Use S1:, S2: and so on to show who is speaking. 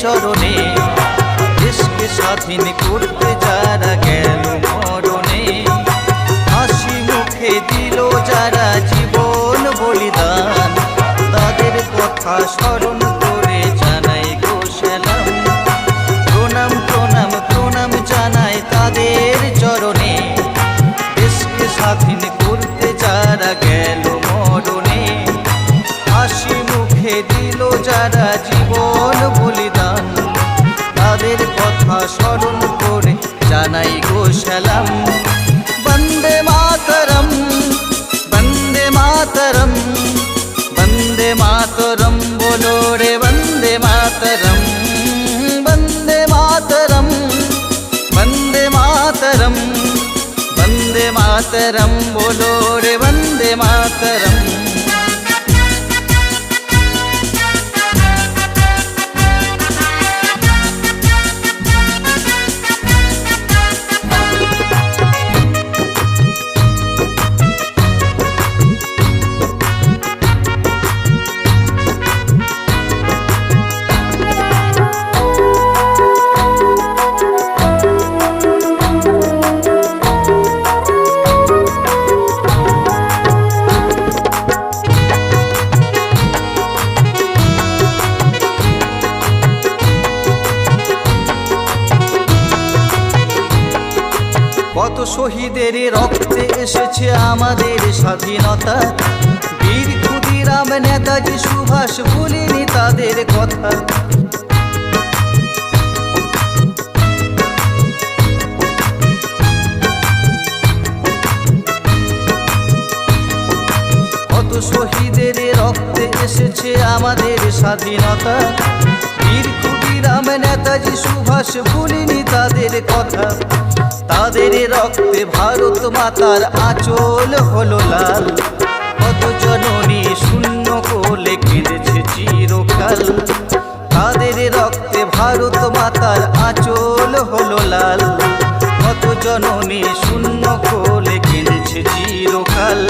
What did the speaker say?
S1: চরণে, দেশকে স্বাধীন করতে যারা গেল মরণে, হাসি মুখে দিল যারা জীবন বলিদান, তাদের কথা স্মরণ করে জানাই গো সালাম। প্রণাম প্রণাম প্রণাম জানাই তাদের চরণে, দেশকে স্বাধীন করতে যারা গেল মরণে, হাসি মুখে দিল যারা জীবন বলিদান, তাদের কথা স্মরণ করে জানাই গো সালাম। বন্দে মাতরম, বন্দে মাতরম, বন্দে মাতরম বলো রে বন্দে মাতরম, বন্দে মাতরম, বন্দে মাতরম, বন্দে মাতরম বলো রে বন্দে মাতরম। কত শহীদের রক্তে এসেছে আমাদের স্বাধীনতা, বীর ক্ষুদিরাম নেতাজি সুভাষ ভুলিনি তাদের কথা। কত শহীদের রক্তে এসেছে আমাদের স্বাধীনতা, বীর ক্ষুদিরাম নেতাজি সুভাষ ভুলিনি তাদের কথা। তাদের রক্তে ভারত মাতার আঁচল হলো লাল, কত জননী শূন্য কোলে কেঁদেছে চিরকাল। তাদের রক্তে ভারত মাতার আঁচল হলো লাল, কত জননী শূন্য কোলে কেঁদেছে চিরকাল।